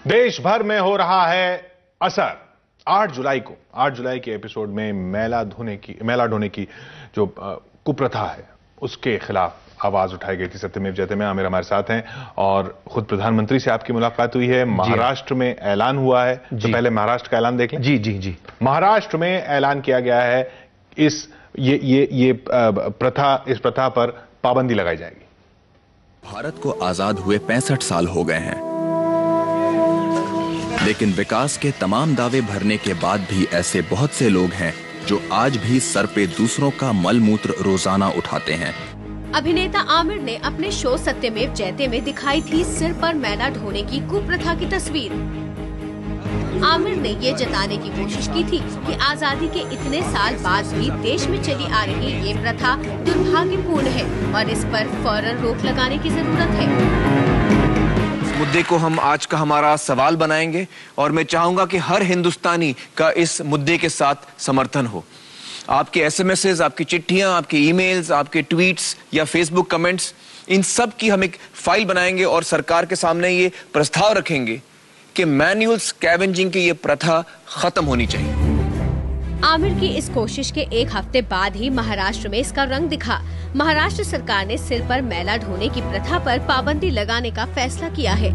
देश भर में हो रहा है असर। 8 जुलाई के एपिसोड में मैला ढोने की जो कुप्रथा है उसके खिलाफ आवाज उठाई गई थी। सत्यमेव जयते में आमिर हमारे साथ हैं और खुद प्रधानमंत्री से आपकी मुलाकात हुई है। महाराष्ट्र में ऐलान हुआ है, तो पहले महाराष्ट्र का ऐलान देख लें। जी। महाराष्ट्र में ऐलान किया गया है इस प्रथा पर पाबंदी लगाई जाएगी। भारत को आजाद हुए 65 साल हो गए हैं, लेकिन विकास के तमाम दावे भरने के बाद भी ऐसे बहुत से लोग हैं जो आज भी सर पे दूसरों का मल मूत्र रोजाना उठाते हैं। अभिनेता आमिर ने अपने शो सत्यमेव जयते में दिखाई थी सिर पर मैला ढोने की कुप्रथा की तस्वीर। आमिर ने ये जताने की कोशिश की थी कि आजादी के इतने साल बाद भी देश में चली आ रही ये प्रथा दुर्भाग्यपूर्ण है और इस पर फौरन रोक लगाने की जरूरत है। मुद्दे को हम आज का हमारा सवाल बनाएंगे और मैं चाहूंगा कि हर हिंदुस्तानी का इस मुद्दे के साथ समर्थन हो। आपके एसएमएसेस, आपकी चिट्ठियां, आपके ईमेल्स, आपके ट्वीट्स या फेसबुक कमेंट्स, इन सब की हम एक फाइल बनाएंगे और सरकार के सामने ये प्रस्ताव रखेंगे कि मैनुअल स्कैवेंजिंग की ये प्रथा खत्म होनी चाहिए। आमिर की इस कोशिश के एक हफ्ते बाद ही महाराष्ट्र में इसका रंग दिखा। महाराष्ट्र सरकार ने सिर पर मैला ढोने की प्रथा पर पाबंदी लगाने का फैसला किया है।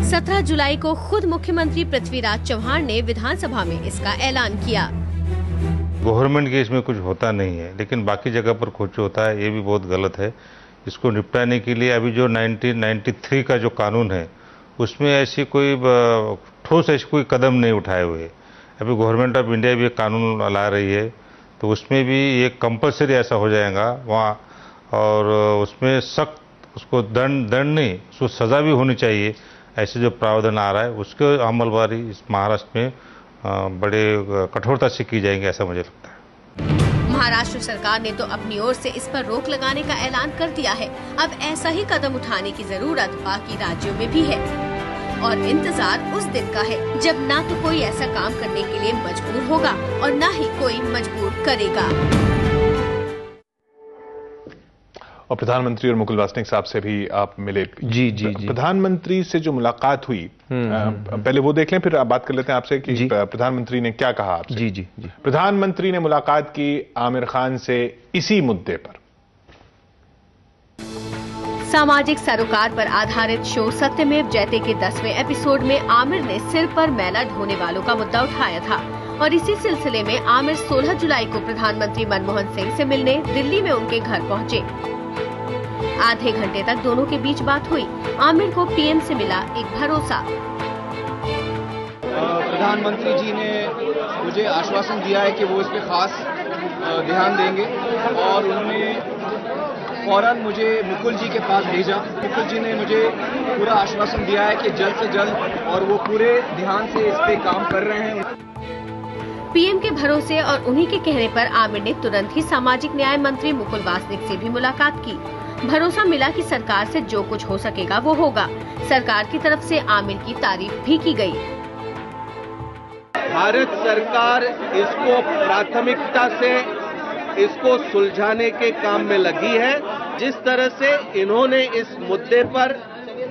17 जुलाई को खुद मुख्यमंत्री पृथ्वीराज चव्हाण ने विधानसभा में इसका ऐलान किया। गवर्नमेंट के इसमें कुछ होता नहीं है, लेकिन बाकी जगह पर कुछ होता है, ये भी बहुत गलत है। इसको निपटाने के लिए अभी जो 1993 का जो कानून है उसमें ऐसी कोई ठोस ऐसी कोई कदम नहीं उठाए हुए। अभी गवर्नमेंट ऑफ इंडिया भी एक कानून ला रही है, तो उसमें भी एक कंपलसरी ऐसा हो जाएगा वहाँ, और उसमें सख्त उसको दंड नहीं, उसको सज़ा भी होनी चाहिए। ऐसे जो प्रावधान आ रहा है उसके अमलवारी इस महाराष्ट्र में बड़े कठोरता से की जाएंगे, ऐसा मुझे लगता है। महाराष्ट्र सरकार ने तो अपनी ओर से इस पर रोक लगाने का ऐलान कर दिया है। अब ऐसा ही कदम उठाने की जरूरत बाकी राज्यों में भी है और इंतजार उस दिन का है जब ना तो कोई ऐसा काम करने के लिए मजबूर होगा और ना ही कोई मजबूर करेगा। और प्रधानमंत्री और मुकुल वासनिक साहब से भी आप मिले। जी। प्रधानमंत्री से जो मुलाकात हुई, पहले वो देख लें, फिर आप बात कर लेते हैं आपसे कि प्रधानमंत्री ने क्या कहा आपसे। जी। प्रधानमंत्री ने मुलाकात की आमिर खान से इसी मुद्दे पर। सामाजिक सरोकार पर आधारित शो सत्यमेव जयते के 10वें एपिसोड में आमिर ने सिर पर मैला ढोने वालों का मुद्दा उठाया था और इसी सिलसिले में आमिर 16 जुलाई को प्रधानमंत्री मनमोहन सिंह से मिलने दिल्ली में उनके घर पहुंचे। आधे घंटे तक दोनों के बीच बात हुई। आमिर को पीएम से मिला एक भरोसा। प्रधानमंत्री जी ने मुझे आश्वासन दिया है कि वो इस पे खास ध्यान देंगे और उन्होंने फौरन मुझे मुकुल जी के पास भेजा। मुकुल जी ने मुझे पूरा आश्वासन दिया है कि जल्द से जल्द, और वो पूरे ध्यान से इस पे काम कर रहे हैं। पीएम के भरोसे और उन्हीं के कहने पर आमिर ने तुरंत ही सामाजिक न्याय मंत्री मुकुल वासनिक से भी मुलाकात की। भरोसा मिला कि सरकार से जो कुछ हो सकेगा वो होगा। सरकार की तरफ से आमिर की तारीफ भी की गई। भारत सरकार इसको प्राथमिकता से इसको सुलझाने के काम में लगी है। जिस तरह से इन्होंने इस मुद्दे पर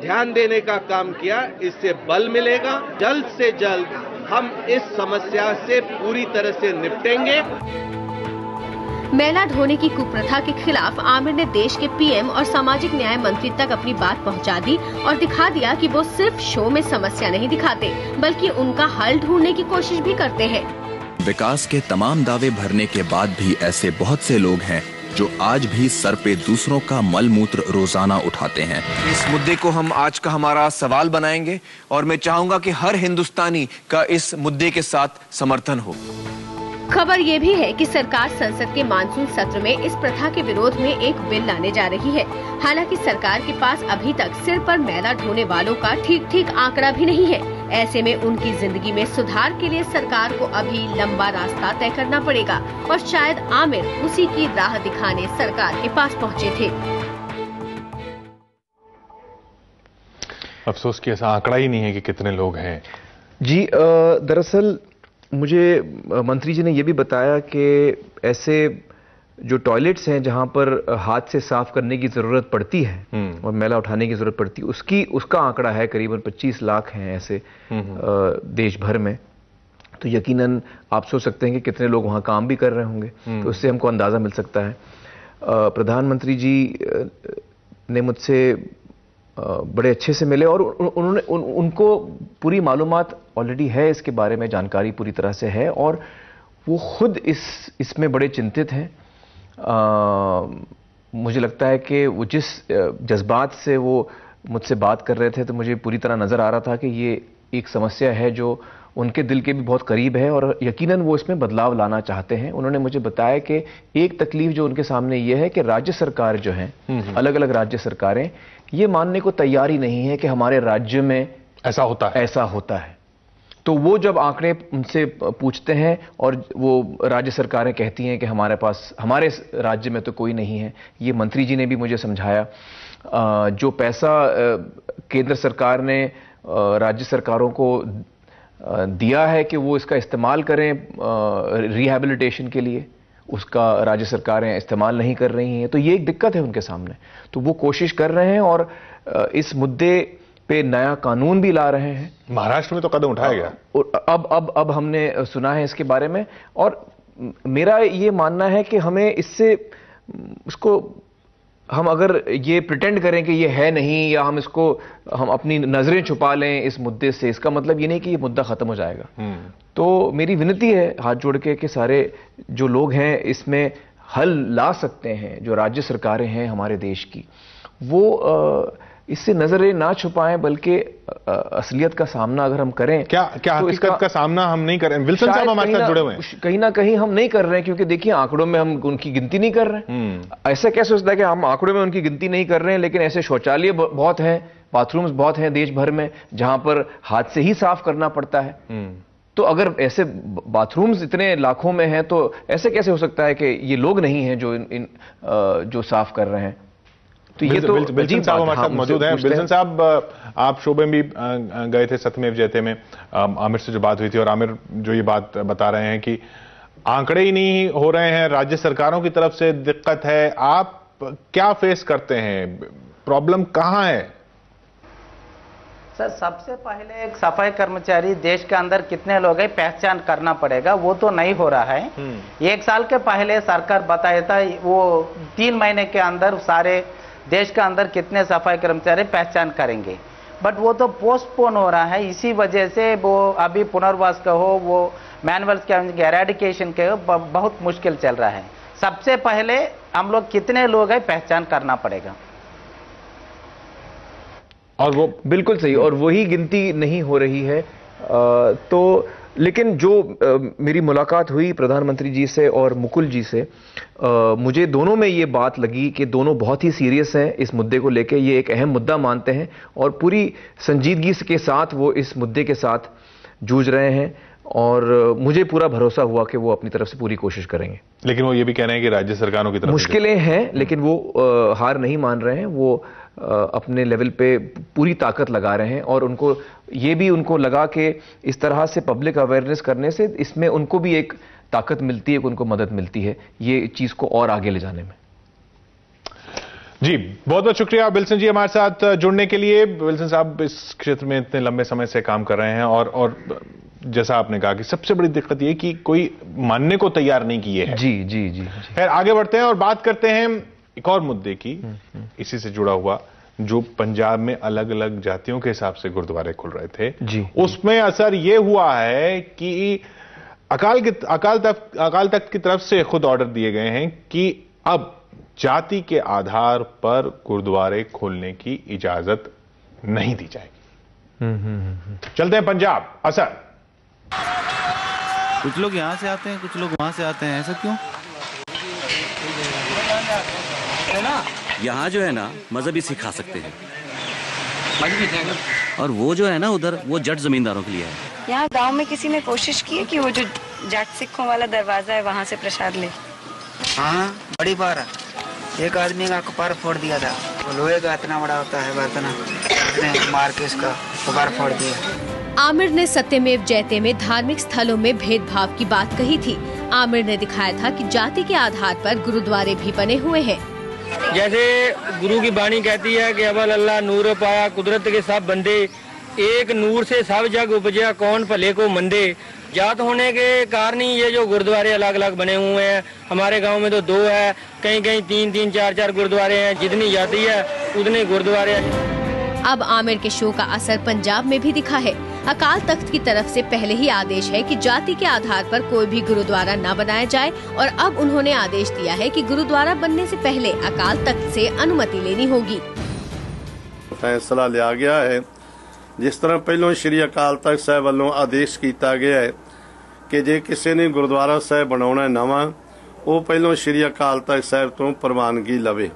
ध्यान देने का काम किया, इससे बल मिलेगा। जल्द से जल्द हम इस समस्या से पूरी तरह से निपटेंगे। मैला ढोने की कुप्रथा के खिलाफ आमिर ने देश के पीएम और सामाजिक न्याय मंत्री तक अपनी बात पहुंचा दी और दिखा दिया कि वो सिर्फ शो में समस्या नहीं दिखाते, बल्कि उनका हल ढूंढने की कोशिश भी करते हैं। विकास के तमाम दावे भरने के बाद भी ऐसे बहुत से लोग हैं जो आज भी सर पे दूसरों का मल मूत्र रोजाना उठाते हैं। इस मुद्दे को हम आज का हमारा सवाल बनाएंगे और मैं चाहूंगा कि हर हिंदुस्तानी का इस मुद्दे के साथ समर्थन हो। खबर ये भी है कि सरकार संसद के मानसून सत्र में इस प्रथा के विरोध में एक बिल लाने जा रही है। हालांकि सरकार के पास अभी तक सिर पर मैला ढोने वालों का ठीक आंकड़ा भी नहीं है। ऐसे में उनकी जिंदगी में सुधार के लिए सरकार को अभी लंबा रास्ता तय करना पड़ेगा और शायद आमिर उसी की राह दिखाने सरकार के पास पहुंचे थे। अफसोस कि ऐसा आंकड़ा ही नहीं है कि कितने लोग हैं। जी, दरअसल मुझे मंत्री जी ने ये भी बताया कि ऐसे जो टॉयलेट्स हैं जहां पर हाथ से साफ करने की जरूरत पड़ती है और मैला उठाने की जरूरत पड़ती है, उसका आंकड़ा है करीबन 25 लाख हैं ऐसे देश भर में। तो यकीनन आप सोच सकते हैं कि कितने लोग वहां काम भी कर रहे होंगे, तो उससे हमको अंदाजा मिल सकता है। प्रधानमंत्री जी ने मुझसे बड़े अच्छे से मिले और उन्होंने उनको पूरी मालूमात ऑलरेडी है, इसके बारे में जानकारी पूरी तरह से है और वो खुद इसमें बड़े चिंतित हैं। मुझे लगता है कि वो जिस जज्बात से वो मुझसे बात कर रहे थे तो मुझे पूरी तरह नज़र आ रहा था कि ये एक समस्या है जो उनके दिल के भी बहुत करीब है और यकीनन वो इसमें बदलाव लाना चाहते हैं। उन्होंने मुझे बताया कि एक तकलीफ जो उनके सामने ये है कि राज्य सरकार जो है, अलग अलग राज्य सरकारें ये मानने को तैयार ही नहीं है कि हमारे राज्य में ऐसा होता है। तो वो जब आंकड़े उनसे पूछते हैं और वो राज्य सरकारें कहती हैं कि हमारे राज्य में तो कोई नहीं है। ये मंत्री जी ने भी मुझे समझाया, जो पैसा केंद्र सरकार ने राज्य सरकारों को दिया है कि वो इसका इस्तेमाल करें रिहैबिलिटेशन के लिए, उसका राज्य सरकारें इस्तेमाल नहीं कर रही हैं। तो ये एक दिक्कत है उनके सामने। तो वो कोशिश कर रहे हैं और इस मुद्दे पे नया कानून भी ला रहे हैं। महाराष्ट्र में तो कदम उठाया गया और अब हमने सुना है इसके बारे में और मेरा ये मानना है कि हमें इससे उसको हम अगर ये प्रिटेंड करें कि ये है नहीं या हम अपनी नजरें छुपा लें इस मुद्दे से, इसका मतलब ये नहीं कि ये मुद्दा खत्म हो जाएगा। तो मेरी विनती है हाथ जोड़ के कि सारे जो लोग हैं इसमें हल ला सकते हैं, जो राज्य सरकारें हैं हमारे देश की, वो इससे नजरें ना छुपाएं बल्कि असलियत का सामना अगर हम करें। क्या तो हकीकत का सामना हम नहीं कर रहे हैं? विल्सन साहब हमारे साथ जुड़े हुए हैं। कहीं ना कहीं हम नहीं कर रहे हैं क्योंकि देखिए आंकड़ों में हम उनकी गिनती नहीं कर रहे हैं। ऐसा कैसे हो सकता है कि हम आंकड़ों में उनकी गिनती नहीं कर रहे हैं लेकिन ऐसे शौचालय बहुत हैं, बाथरूम्स बहुत हैं देश भर में जहां पर हाथ से ही साफ करना पड़ता है। तो अगर ऐसे बाथरूम्स इतने लाखों में हैं तो ऐसे कैसे हो सकता है कि ये लोग नहीं हैं जो साफ कर रहे हैं? तो ये तो विल्सन साहब हमारे साथ मौजूद हैं। विल्सन साहब, आप शोबे में भी गए थे सत्यमेव जयते में, आमिर से जो बात हुई थी और आमिर जो ये बात बता रहे हैं कि आंकड़े ही नहीं हो रहे हैं, राज्य सरकारों की तरफ से दिक्कत है। आप क्या फेस करते हैं? प्रॉब्लम कहां है? सर, सबसे पहले एक सफाई कर्मचारी देश के अंदर कितने लोग हैं पहचान करना पड़ेगा, वो तो नहीं हो रहा है। 1 साल के पहले सरकार बताया था वो 3 महीने के अंदर सारे देश के अंदर कितने सफाई कर्मचारी पहचान करेंगे, बट वो तो पोस्टपोन हो रहा है। इसी वजह से वो अभी पुनर्वास का हो, वो मैनुअल्स के एरेडिकेशन के हो, बहुत मुश्किल चल रहा है। सबसे पहले हम लोग कितने लोग हैं पहचान करना पड़ेगा। और वो बिल्कुल सही, और वही गिनती नहीं हो रही है। तो लेकिन जो मेरी मुलाकात हुई प्रधानमंत्री जी से और मुकुल जी से, मुझे दोनों में ये बात लगी कि दोनों बहुत ही सीरियस हैं इस मुद्दे को लेके, ये एक अहम मुद्दा मानते हैं और पूरी संजीदगी के साथ वो इस मुद्दे के साथ जूझ रहे हैं और मुझे पूरा भरोसा हुआ कि वो अपनी तरफ से पूरी कोशिश करेंगे। लेकिन वो ये भी कह रहे हैं कि राज्य सरकारों की तरफ मुश्किलें हैं, लेकिन वो हार नहीं मान रहे हैं। वो अपने लेवल पे पूरी ताकत लगा रहे हैं और उनको लगा कि इस तरह से पब्लिक अवेयरनेस करने से इसमें उनको भी एक ताकत मिलती है, उनको मदद मिलती है ये चीज को और आगे ले जाने में। जी, बहुत बहुत शुक्रिया विल्सन जी हमारे साथ जुड़ने के लिए। विल्सन साहब इस क्षेत्र में इतने लंबे समय से काम कर रहे हैं और जैसा आपने कहा कि सबसे बड़ी दिक्कत ये कि कोई मानने को तैयार नहीं किए है। जी जी जी। खैर, आगे बढ़ते हैं और बात करते हैं एक और मुद्दे की, इसी से जुड़ा हुआ, जो पंजाब में अलग अलग जातियों के हिसाब से गुरुद्वारे खुल रहे थे जी। उसमें असर यह हुआ है कि अकाल तख्त की तरफ से खुद ऑर्डर दिए गए हैं कि अब जाति के आधार पर गुरुद्वारे खोलने की इजाजत नहीं दी जाएगी। चलते हैं पंजाब। असर, कुछ लोग यहां से आते हैं, कुछ लोग वहां से आते हैं, ऐसा क्यों? यहाँ जो है ना मजहबी सिखा सकते हैं, और वो जो है ना उधर, वो जट जमींदारों के लिए है। यहाँ गांव में किसी ने कोशिश की है कि वो जो जट सिखों वाला दरवाजा है वहाँ से प्रसाद ले? हाँ, बड़ी बार एक आदमी का कपार फोड़ दिया था। वो लोहे का इतना बड़ा होता है बर्तन, उसने मार के इसका कपार फोड़ दिया। आमिर ने सत्यमेव जयते में धार्मिक स्थलों में भेदभाव की बात कही थी। आमिर ने दिखाया था कि जाति के आधार पर गुरुद्वारे भी बने हुए हैं। जैसे गुरु की बाणी कहती है कि अवल अल्लाह नूर पाया कुदरत के सब बंदे, एक नूर से सब जग उपजा कौन भले को मंदे। जात होने के कारण ही ये जो गुरुद्वारे अलग अलग बने हुए हैं। हमारे गांव में तो 2 है, कहीं कहीं 3-3, 4-4 गुरुद्वारे हैं। जितनी जाति है उतने गुरुद्वारे हैं। अब आमिर के शो का असर पंजाब में भी दिखा है। अकाल तख्त की तरफ से पहले ही आदेश है कि जाति के आधार पर कोई भी गुरुद्वारा न बनाया जाए और अब उन्होंने आदेश दिया है कि गुरुद्वारा बनने से पहले अकाल तख्त से अनुमति लेनी होगी। फैसला लिया गया है जिस तरह पहलों श्री अकाल तख्त साहब वालों आदेश किया गया है कि जे किसी ने गुरुद्वारा साहब बनाना नवा वो पहलों श्री अकाल तख्त साहब तो प्रवानगी लवे।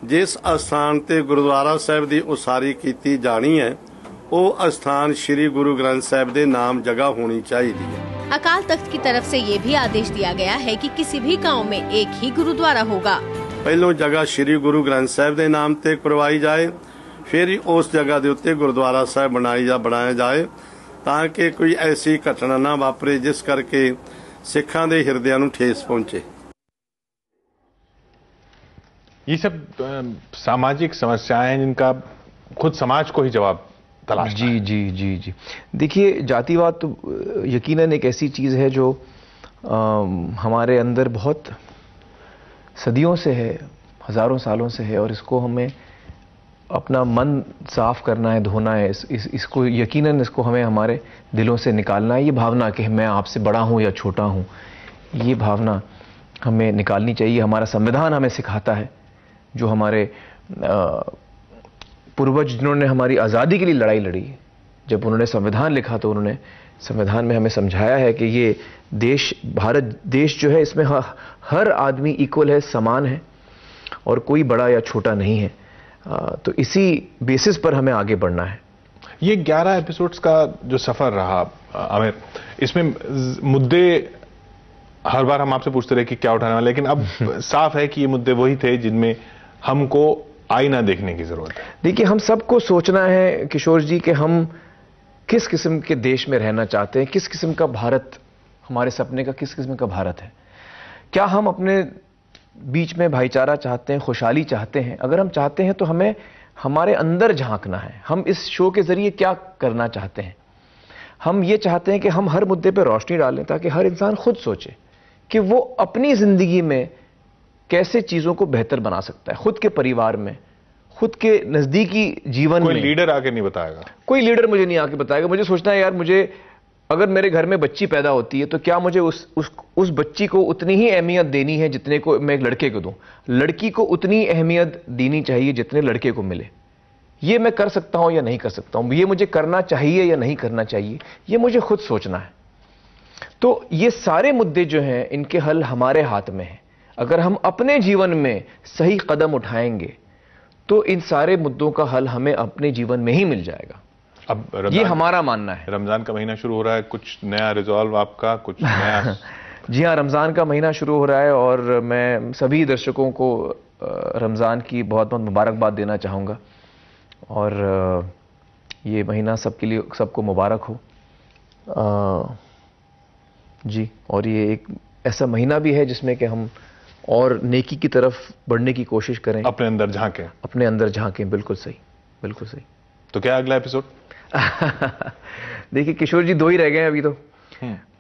जिस अस्थान ते गुरुद्वारा साहब की उसारी की जानी है वो अस्थान श्री गुरु ग्रंथ साहब के नाम जगह होनी चाहिए। अकाल तख्त की तरफ से ये भी आदेश दिया गया है कि किसी भी गांव में एक ही गुरुद्वारा होगा। पहलों जगह श्री गुरु ग्रंथ साहब के नाम ते करवाई जाए, फिर उस जगह के उत्ते गुरुद्वारा साहब बनाया जाए ताकि कोई ऐसी घटना ना वापरे जिस करके सिखां दे हिरदियां नूं ठेस पहुंचे। ये सब सामाजिक समस्याएं हैं जिनका खुद समाज को ही जवाब तलाश। जी। देखिए, जातिवाद तो यकीनन एक ऐसी चीज है जो हमारे अंदर बहुत सदियों से है, हजारों सालों से है और इसको हमें अपना मन साफ करना है, धोना है। इसको यकीनन इसको हमें हमारे दिलों से निकालना है। ये भावना कि मैं आपसे बड़ा हूं या छोटा हूं, ये भावना हमें निकालनी चाहिए। हमारा संविधान हमें सिखाता है, जो हमारे पूर्वज जिन्होंने हमारी आज़ादी के लिए लड़ाई लड़ी, जब उन्होंने संविधान लिखा तो उन्होंने संविधान में हमें समझाया है कि ये देश, भारत देश जो है, इसमें हर आदमी इक्वल है, समान है और कोई बड़ा या छोटा नहीं है। तो इसी बेसिस पर हमें आगे बढ़ना है। ये 11 एपिसोड्स का जो सफर रहा आमिर, इसमें मुद्दे हर बार हम आपसे पूछते रहे कि क्या उठाने वाले, लेकिन अब साफ है कि ये मुद्दे वही थे जिनमें हमको आईना देखने की जरूरत है। देखिए, हम सबको सोचना है किशोर जी कि हम किस किस्म के देश में रहना चाहते हैं, किस किस्म का भारत, हमारे सपने का किस किस्म का भारत है। क्या हम अपने बीच में भाईचारा चाहते हैं, खुशहाली चाहते हैं? अगर हम चाहते हैं तो हमें हमारे अंदर झांकना है। हम इस शो के जरिए क्या करना चाहते हैं? हम ये चाहते हैं कि हम हर मुद्दे पर रोशनी डालें ताकि हर इंसान खुद सोचे कि वो अपनी जिंदगी में कैसे चीजों को बेहतर बना सकता है, खुद के परिवार में, खुद के नजदीकी जीवन में। कोई लीडर आके नहीं बताएगा, कोई लीडर मुझे नहीं आके बताएगा। मुझे सोचना है यार, मुझे अगर मेरे घर में बच्ची पैदा होती है तो क्या मुझे उस बच्ची को उतनी ही अहमियत देनी है जितने को मैं एक लड़के को दूं? लड़की को उतनी अहमियत देनी चाहिए जितने लड़के को मिले। ये मैं कर सकता हूं या नहीं कर सकता हूं, ये मुझे करना चाहिए या नहीं करना चाहिए, ये मुझे खुद सोचना है। तो ये सारे मुद्दे जो हैं, इनके हल हमारे हाथ में है। अगर हम अपने जीवन में सही कदम उठाएंगे तो इन सारे मुद्दों का हल हमें अपने जीवन में ही मिल जाएगा। अब ये हमारा मानना है। रमजान का महीना शुरू हो रहा है, कुछ नया रिजॉल्व आपका, कुछ नया? जी हाँ, रमजान का महीना शुरू हो रहा है और मैं सभी दर्शकों को रमजान की बहुत बहुत मुबारकबाद देना चाहूँगा और ये महीना सबके लिए, सबको मुबारक हो जी। और ये एक ऐसा महीना भी है जिसमें कि हम और नेकी की तरफ बढ़ने की कोशिश करें, अपने अंदर झांकें। अपने अंदर झांकें, बिल्कुल सही, बिल्कुल सही। तो क्या अगला एपिसोड? देखिए किशोर जी, 2 ही रह गए हैं अभी तो,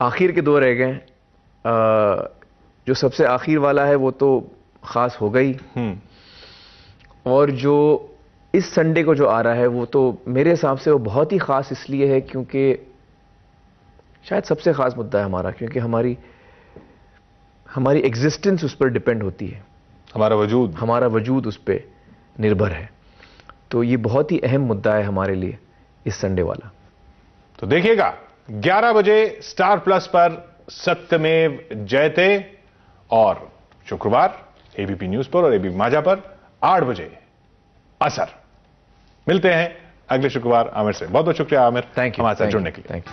आखिर के 2 रह गए हैं। जो सबसे आखिर वाला है वो तो खास हो गई, और जो इस संडे को जो आ रहा है वो तो मेरे हिसाब से वो बहुत ही खास इसलिए है क्योंकि शायद सबसे खास मुद्दा है हमारा, क्योंकि हमारी एग्जिस्टेंस उस पर डिपेंड होती है, हमारा वजूद उस पर निर्भर है। तो ये बहुत ही अहम मुद्दा है हमारे लिए इस संडे वाला। तो देखिएगा 11 बजे स्टार प्लस पर सत्यमेव जयते, और शुक्रवार एबीपी न्यूज पर और एबीपी माझा पर 8 बजे असर। मिलते हैं अगले शुक्रवार आमिर से। बहुत बहुत शुक्रिया आमिर, थैंक यू हमारे साथ जुड़ने के लिए। Thank you.